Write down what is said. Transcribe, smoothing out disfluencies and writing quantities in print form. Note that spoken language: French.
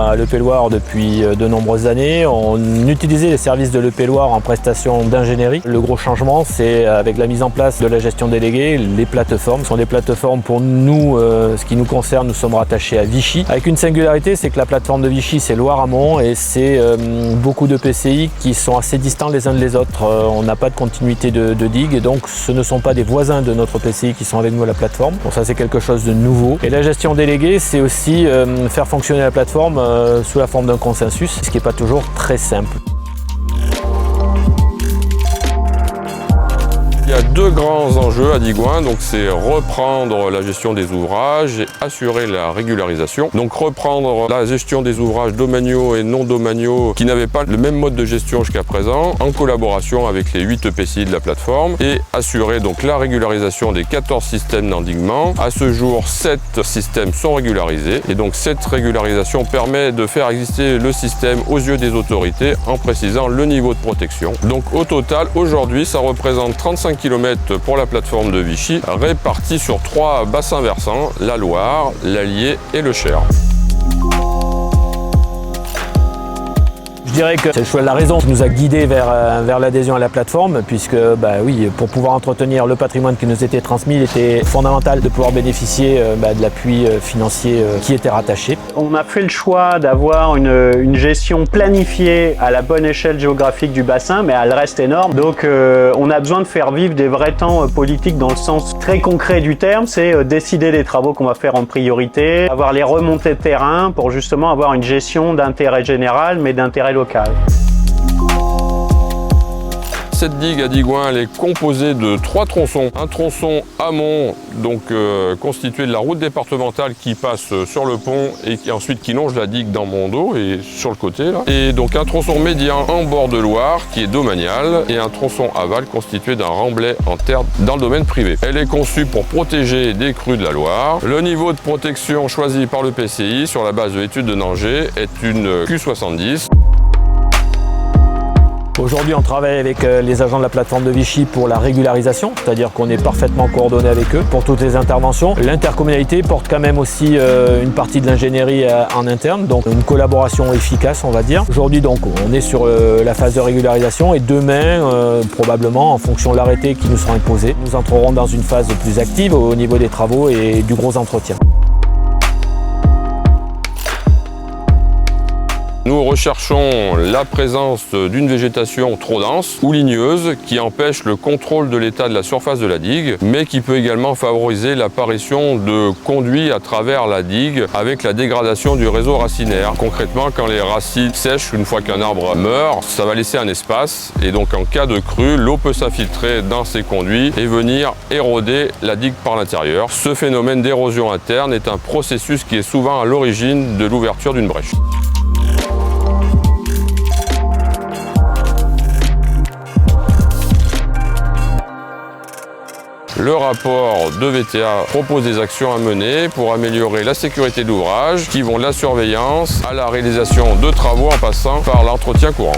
à l'EP Loire depuis de nombreuses années. On utilisait les services de l'EP Loire en prestation d'ingénierie. Le gros changement, c'est avec la mise en place de la gestion déléguée, les plateformes. Ce sont des plateformes pour nous, ce qui nous concerne, nous sommes rattachés à Vichy. Avec une singularité, c'est que la plateforme de Vichy, c'est Loire-Amont et c'est beaucoup de PCI qui sont assez distants les uns des autres. On n'a pas de continuité de digue et donc ce ne sont pas des voisins de notre PCI qui sont avec nous à la plateforme. Bon, ça c'est quelque chose de nouveau. Et la gestion déléguée, c'est aussi faire fonctionner la plateforme sous la forme d'un consensus, ce qui n'est pas toujours très simple. Il y a deux grands enjeux à Digoin, donc c'est reprendre la gestion des ouvrages et assurer la régularisation. Donc reprendre la gestion des ouvrages domaniaux et non domaniaux qui n'avaient pas le même mode de gestion jusqu'à présent, en collaboration avec les 8 EPCI de la plateforme, et assurer donc la régularisation des 14 systèmes d'endiguement. À ce jour, 7 systèmes sont régularisés et donc cette régularisation permet de faire exister le système aux yeux des autorités en précisant le niveau de protection. Donc au total, aujourd'hui, ça représente 35 km pour la plateforme de Vichy, répartis sur 3 bassins versants, la Loire, l'Allier et le Cher. Je dirais que c'est le choix de la raison qui nous a guidés vers l'adhésion à la plateforme, puisque oui, pour pouvoir entretenir le patrimoine qui nous était transmis, il était fondamental de pouvoir bénéficier de l'appui financier qui était rattaché. On a fait le choix d'avoir une gestion planifiée à la bonne échelle géographique du bassin, mais elle reste énorme. Donc on a besoin de faire vivre des vrais temps politiques dans le sens très concret du terme, c'est décider des travaux qu'on va faire en priorité, avoir les remontées de terrain pour justement avoir une gestion d'intérêt général, mais d'intérêt local. Cette digue à Digoin, elle est composée de 3 tronçons. Un tronçon amont, donc constitué de la route départementale qui passe sur le pont et qui longe la digue dans Mondo et sur le côté là. Et donc un tronçon médian en bord de Loire qui est domanial et un tronçon aval constitué d'un remblai en terre dans le domaine privé. Elle est conçue pour protéger des crues de la Loire. Le niveau de protection choisi par le PCI sur la base de l'étude de Nanger est une Q70. Aujourd'hui, on travaille avec les agents de la plateforme de Vichy pour la régularisation, c'est-à-dire qu'on est parfaitement coordonné avec eux pour toutes les interventions. L'intercommunalité porte quand même aussi une partie de l'ingénierie en interne, donc une collaboration efficace, on va dire. Aujourd'hui, donc, on est sur la phase de régularisation et demain, probablement, en fonction de l'arrêté qui nous sera imposé, nous entrerons dans une phase plus active au niveau des travaux et du gros entretien. Nous recherchons la présence d'une végétation trop dense ou ligneuse qui empêche le contrôle de l'état de la surface de la digue, mais qui peut également favoriser l'apparition de conduits à travers la digue avec la dégradation du réseau racinaire. Concrètement, quand les racines sèchent, une fois qu'un arbre meurt, ça va laisser un espace et donc en cas de crue, l'eau peut s'infiltrer dans ces conduits et venir éroder la digue par l'intérieur. Ce phénomène d'érosion interne est un processus qui est souvent à l'origine de l'ouverture d'une brèche. Le rapport de VTA propose des actions à mener pour améliorer la sécurité de l'ouvrage qui vont de la surveillance à la réalisation de travaux en passant par l'entretien courant.